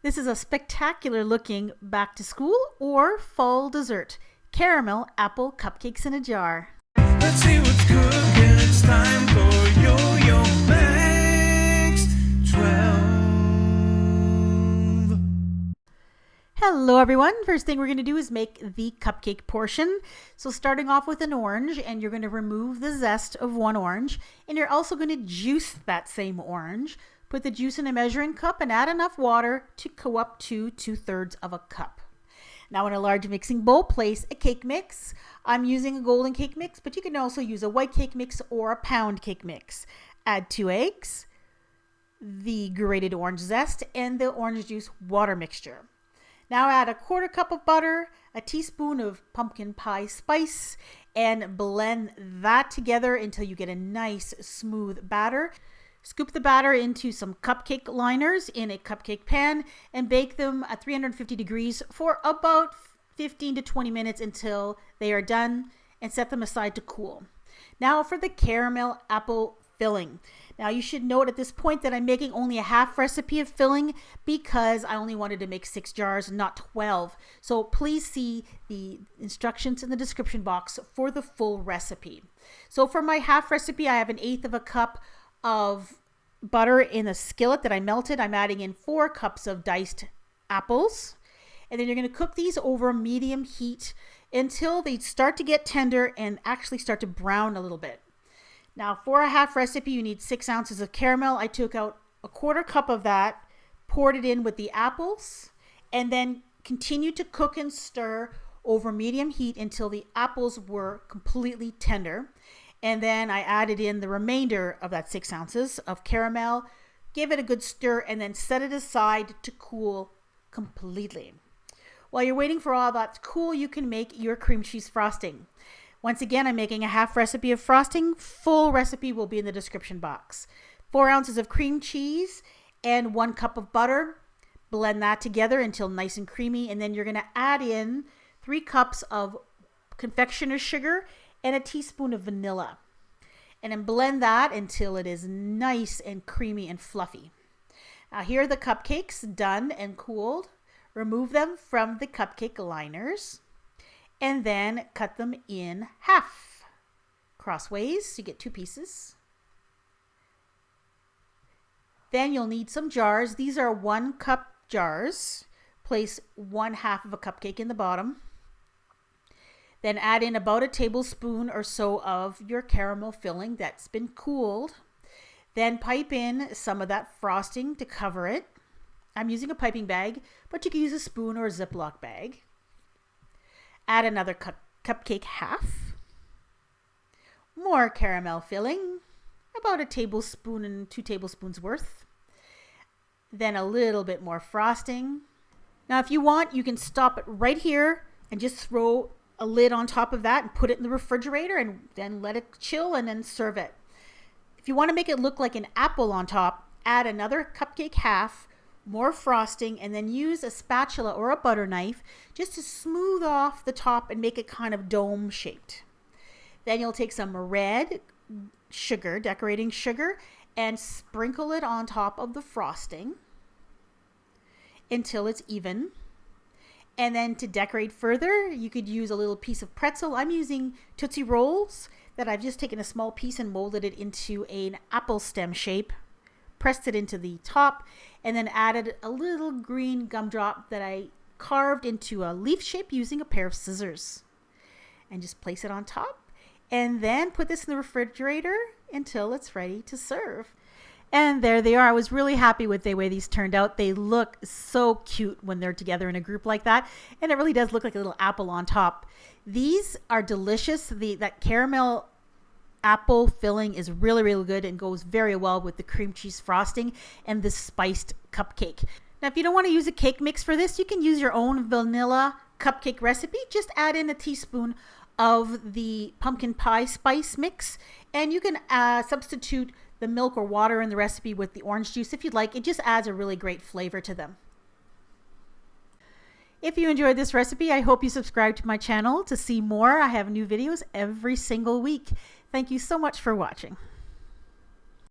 This is a spectacular looking back to school or fall dessert. Caramel apple cupcakes in a jar. Let's see what's cooking. It's time for yoyomax12. Hello everyone. First thing we're going to do is make the cupcake portion. So starting off with an orange, and you're going to remove the zest of one orange, and you're also going to juice that same orange. Put the juice in a measuring cup and add enough water to go up to 2/3 of a cup. Now in a large mixing bowl, place a cake mix. I'm using a golden cake mix, but you can also use a white cake mix or a pound cake mix. Add 2 eggs, the grated orange zest, and the orange juice water mixture. Now add a 1/4 cup of butter, a teaspoon of pumpkin pie spice, and blend that together until you get a nice smooth batter. Scoop the batter into some cupcake liners in a cupcake pan and bake them at 350 degrees for about 15 to 20 minutes until they are done, and set them aside to cool. Now for the caramel apple filling. Now you should note at this point that I'm making only a half recipe of filling because I only wanted to make 6 jars, not 12. So please see the instructions in the description box for the full recipe. So for my half recipe, I have 1/8 of a cup of butter in a skillet that I melted. I'm adding in 4 cups of diced apples. And then you're going to cook these over medium heat until they start to get tender and actually start to brown a little bit. Now for a half recipe, you need 6 ounces of caramel. I took out a 1/4 cup of that, poured it in with the apples, and then continued to cook and stir over medium heat until the apples were completely tender. And then I added in the remainder of that 6 ounces of caramel, give it a good stir, and then set it aside to cool completely. While you're waiting for all that to cool, you can make your cream cheese frosting. Once again, I'm making a half recipe of frosting. Full recipe will be in the description box. 4 ounces of cream cheese and 1 cup of butter. Blend that together until nice and creamy, and then you're going to add in 3 cups of confectioner's sugar and a teaspoon of vanilla. And then blend that until it is nice and creamy and fluffy. Now here are the cupcakes done and cooled. Remove them from the cupcake liners and then cut them in half. Crossways, so you get 2 pieces. Then you'll need some jars. These are 1 cup jars. Place 1/2 of a cupcake in the bottom. Then add in about a tablespoon or so of your caramel filling that's been cooled. Then pipe in some of that frosting to cover it. I'm using a piping bag, but you can use a spoon or a Ziploc bag. Add another cupcake half. More caramel filling, about a tablespoon and 2 tablespoons worth. Then a little bit more frosting. Now if you want, you can stop it right here and just throw a lid on top of that and put it in the refrigerator and then let it chill and then serve it. If you want to make it look like an apple on top, add another cupcake half, more frosting, and then use a spatula or a butter knife just to smooth off the top and make it kind of dome shaped. Then you'll take some red sugar, decorating sugar, and sprinkle it on top of the frosting until it's even. And then to decorate further, you could use a little piece of pretzel. I'm using Tootsie Rolls that I've just taken a small piece and molded it into an apple stem shape, pressed it into the top, and then added a little green gumdrop that I carved into a leaf shape using a pair of scissors. And just place it on top, and then put this in the refrigerator until it's ready to serve. And there they are. I was really happy with the way these turned out. They look so cute when they're together in a group like that. And it really does look like a little apple on top. These are delicious. That caramel apple filling is really, really good and goes very well with the cream cheese frosting and the spiced cupcake. Now, if you don't want to use a cake mix for this, you can use your own vanilla cupcake recipe. Just add in a teaspoon of the pumpkin pie spice mix, and you can substitute the milk or water in the recipe with the orange juice if you'd like. It just adds a really great flavor to them. If you enjoyed this recipe, I hope you subscribe to my channel to see more. I have new videos every single week. Thank you so much for watching.